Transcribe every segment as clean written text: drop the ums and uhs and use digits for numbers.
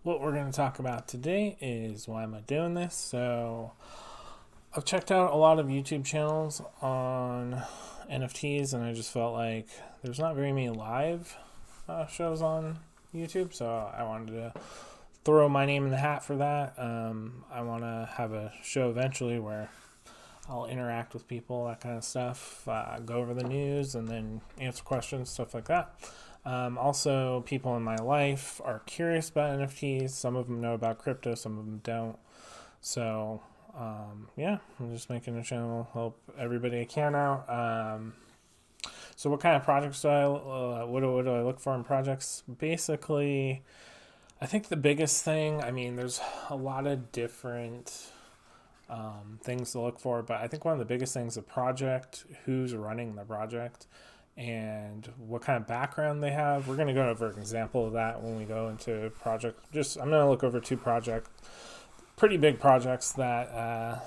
what we're going to talk about today is why am I doing this. So I've checked out a lot of YouTube channels on NFTs, and I just felt like there's not very many live shows on YouTube, so I wanted to throw my name in the hat for that. I want to have a show eventually where I'll interact with people, that kind of stuff, go over the news, and then answer questions, stuff like that. Also, people in my life are curious about NFTs. Some of them know about crypto, some of them don't. So, yeah, I'm just making a channel, help everybody I can out. So what kind of projects what do I look for in projects? Basically, I think the biggest thing, there's a lot of different things to look for, but I think one of the biggest things, the project, who's running the project, and what kind of background they have. We're going to go over an example of that when we go into project. I'm going to look over two pretty big projects that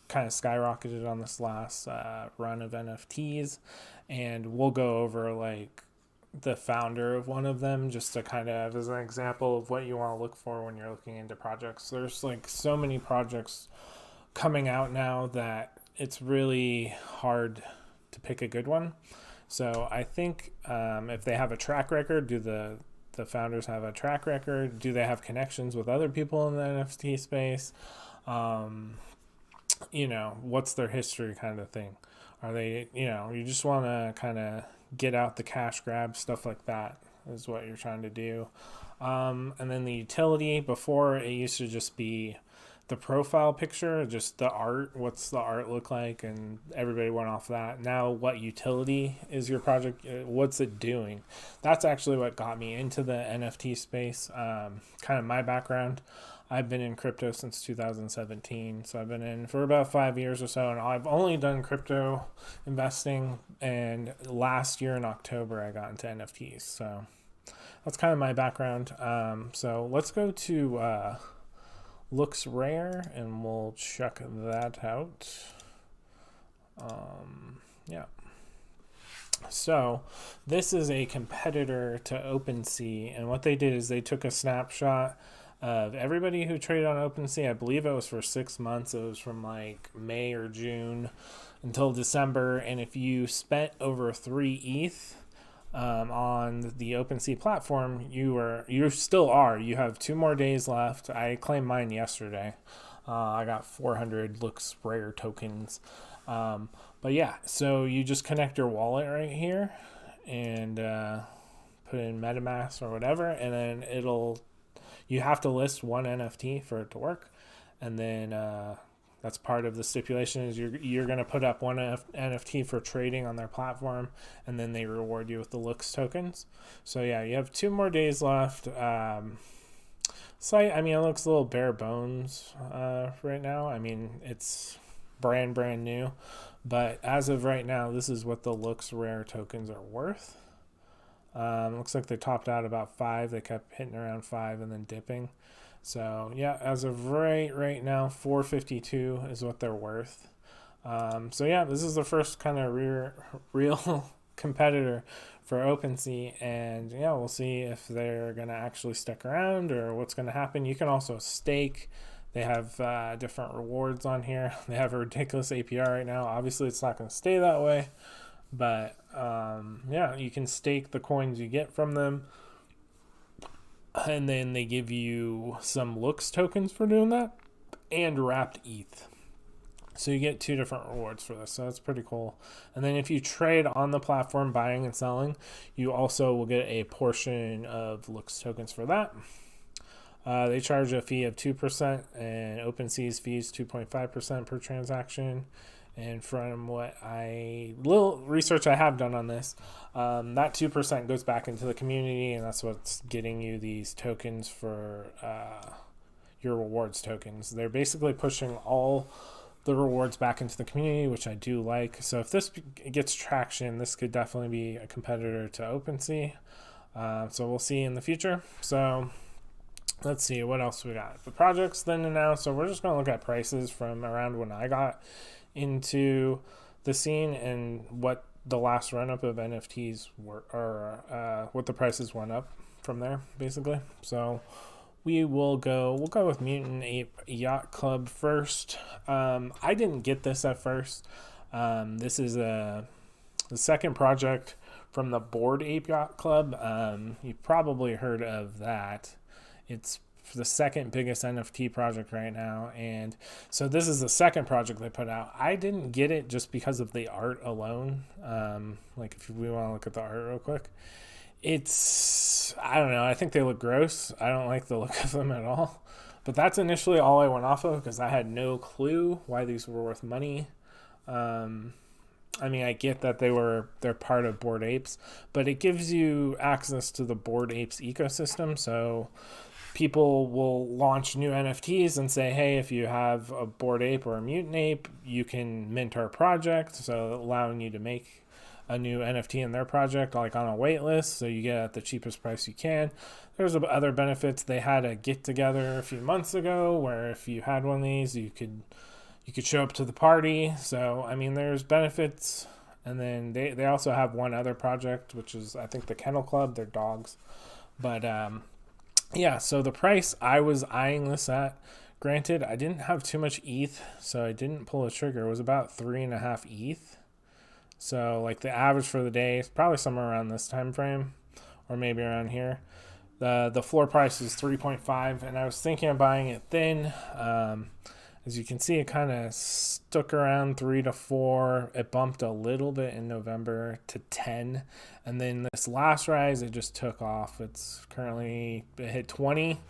kind of skyrocketed on this last run of NFTs, and we'll go over like the founder of one of them just to kind of as an example of what you want to look for when you're looking into projects. There's like so many projects coming out now that it's really hard to pick a good one. So I think if they have a track record, do the founders have a track record? Do they have connections with other people in the NFT space? What's their history kind of thing? Are they, you just want to kind of get out the cash grab, stuff like that is what you're trying to do. And then the utility, before it used to just be the profile picture, just the art, what's the art look like, and everybody went off that. Now what utility is your project, what's it doing? That's actually what got me into the NFT space. Kind of my background, I've been in crypto since 2017, so I've been in for about 5 years or so, and I've only done crypto investing, and last year in October I got into NFTs, so that's kind of my background. So let's go to LooksRare, and we'll check that out. Yeah. So this is a competitor to OpenSea, and what they did is they took a snapshot of everybody who traded on OpenSea. I believe it was for 6 months. It was from like May or June until December, and if you spent over 3 ETH on the OpenSea platform, you still are. You have 2 more days left. I claimed mine yesterday. I got 400 LooksRare tokens. But yeah, so you just connect your wallet right here and put in MetaMask or whatever, and then you have to list one NFT for it to work, and then that's part of the stipulation is you're going to put up one NFT for trading on their platform, and then they reward you with the Looks tokens. So yeah, you have 2 more days left. Site, it looks a little bare bones right now. It's brand new, but as of right now, this is what the LooksRare tokens are worth. Looks like they topped out about 5. They kept hitting around 5 and then dipping. So yeah, as of right now, 452 is what they're worth. So yeah, this is the first kind of real competitor for OpenSea, and yeah, we'll see if they're gonna actually stick around or what's gonna happen. You can also stake. They have different rewards on here. They have a ridiculous APR right now. Obviously, it's not gonna stay that way, but yeah, you can stake the coins you get from them. And then they give you some Looks tokens for doing that and wrapped ETH. So you get 2 different rewards for this. So that's pretty cool. And then if you trade on the platform buying and selling, you also will get a portion of Looks tokens for that. They charge a fee of 2%, and OpenSea's fee is 2.5% per transaction. And from little research I have done on this, that 2% goes back into the community, and that's what's getting you these tokens for your rewards tokens. They're basically pushing all the rewards back into the community, which I do like. So if this gets traction, this could definitely be a competitor to OpenSea. So we'll see in the future. So let's see what else we got. The projects then and now. So we're just going to look at prices from around when I got into the scene and what the last run up of NFTs were, or what the prices went up from there, basically. So we'll go with Mutant Ape Yacht Club first. I didn't get this at first. This is the second project from the Bored Ape Yacht Club. You've probably heard of that. It's the second biggest NFT project right now, and so this is the second project they put out. I didn't get it just because of the art alone. Like if we want to look at the art real quick, I don't know, I think they look gross. I don't like the look of them at all, but that's initially all I went off of because I had no clue why these were worth money. I mean, I get that they're part of Bored Apes, but it gives you access to the Bored Apes ecosystem. So people will launch new NFTs and say, hey, if you have a Bored Ape or a Mutant Ape, you can mint our project. So allowing you to make a new NFT in their project, like on a wait list, so you get at the cheapest price you can. There's other benefits. They had a get together a few months ago where if you had one of these, you could show up to the party. So, I mean, there's benefits. And then they also have one other project, which is, I think, the Kennel Club. They're dogs. But, yeah, so the price I was eyeing this at, granted, I didn't have too much ETH, so I didn't pull a trigger. It was about 3.5 ETH. So, like, the average for the day is probably somewhere around this time frame, or maybe around here. The floor price is 3.5, and I was thinking of buying it thin. As you can see, it kind of stuck around 3 to 4. It bumped a little bit in November to 10. And then this last rise, it just took off. It hit 20,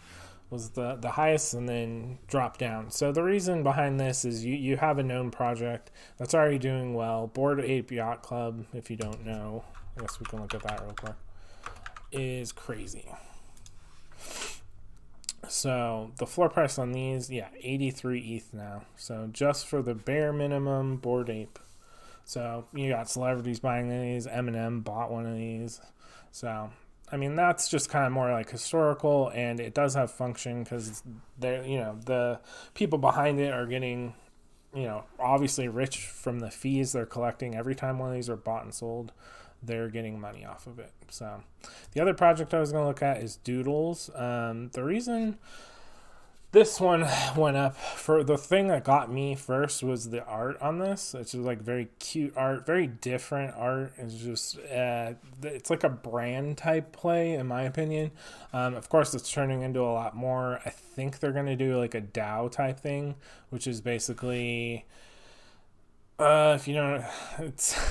was the highest, and then dropped down. So the reason behind this is you have a known project that's already doing well. Bored Ape Yacht Club, if you don't know, I guess we can look at that real quick, is crazy. So the floor price on these, 83 ETH now. So just for the bare minimum Bored Ape. So you got celebrities buying these. Eminem bought one of these. So, I mean, that's just kind of more like historical, and it does have function because the people behind it are getting, obviously rich from the fees they're collecting every time one of these are bought and sold. They're getting money off of it. So the other project I was going to look at is Doodles. The reason this one went up, for the thing that got me first, was the art on this. It's just like very cute art, very different art. It's just it's like a brand type play, in my opinion. Of course, it's turning into a lot more. I think they're going to do like a DAO type thing, which is basically, if you don't,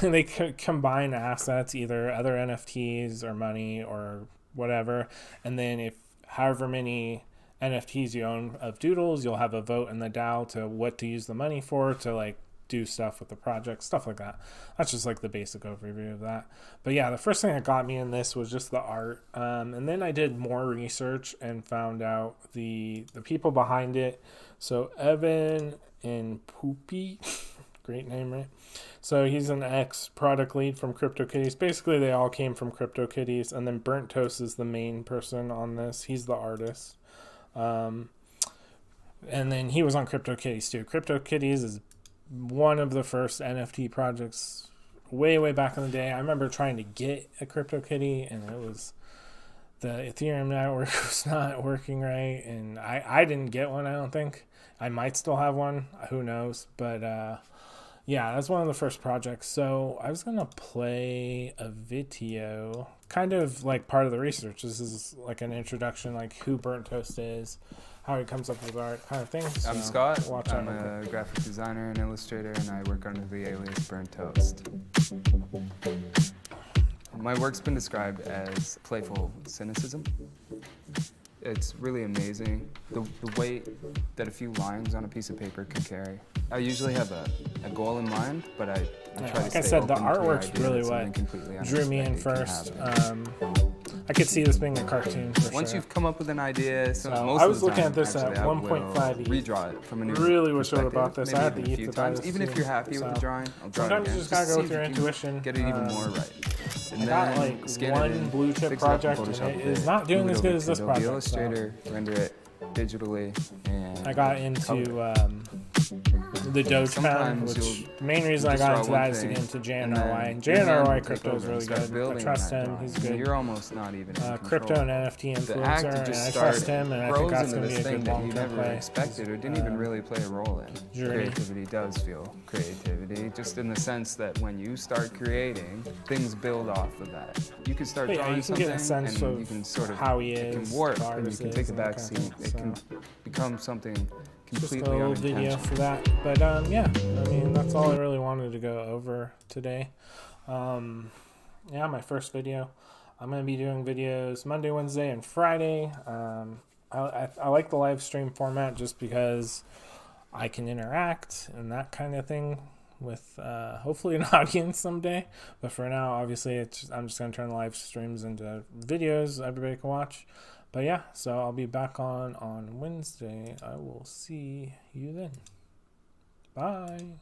they combine assets, either other NFTs or money or whatever, and then if however many NFTs you own of Doodles, you'll have a vote in the DAO to what to use the money for, to like do stuff with the project, stuff like that. That's just like the basic overview of that. But yeah, the first thing that got me in this was just the art, and then I did more research and found out the people behind it. So Evan and Poopy. Great name, right? So he's an ex-product lead from CryptoKitties. Basically, they all came from CryptoKitties, and then Burnt Toast is the main person on this. He's the artist. And then he was on CryptoKitties too. CryptoKitties is one of the first NFT projects way, way back in the day. I remember trying to get a CryptoKitty, and it was, the Ethereum network was not working right, and I didn't get one, I don't think. I might still have one. Who knows? But, yeah, that's one of the first projects. So I was going to play a video, kind of like part of the research. This is like an introduction, like who Burnt Toast is, how he comes up with art, kind of thing. So I'm Scott. I'm a graphic designer and illustrator, and I work under the alias Burnt Toast. My work's been described as playful cynicism. It's really amazing, the weight that a few lines on a piece of paper can carry. I usually have a goal in mind, but I try to stay like I said, the open artwork's to really what drew me in first. I could see this being a cartoon for Once sure. you've come up with an idea, I was looking at this at 1.5 ETH. redraw it from a new Really wish I would have perspective, bought this. I had the maybe ETH a few to buy times. this Even if too. you're happy with the drawing, I'll draw it Sometimes again. you just gotta go see with if your you can intuition. Get it even more right. And I got then like scan one it in, blue chip fix it up in project, and Photoshop it a is bit, not doing move it as over good as to this Adobe project. Illustrator, render it digitally, and I got into color. the Doge fan, sometimes which the main reason I got into that is to get into JNRY. And JNRY crypto is really good. I trust him. He's good. You're almost not even in crypto and NFT influencer, and I trust him, and I think that's going to be a good long-term play. Expected or didn't even really play a role in. Journey. Creativity does feel creativity, just in the sense that when you start creating, things build off of that. You can start drawing you can something, get a sense and of you can sort of how he is, it can warp, and you can take a back seat. It can become something completely just a little video for that. But yeah, I mean, that's all I really wanted to go over today. Yeah, my first video. I'm going to be doing videos Monday, Wednesday, and Friday. I like the live stream format just because I can interact and that kind of thing with hopefully an audience someday. But for now, obviously, I'm just going to turn the live streams into videos everybody can watch. But yeah, so I'll be back on Wednesday. I will see you then. Bye.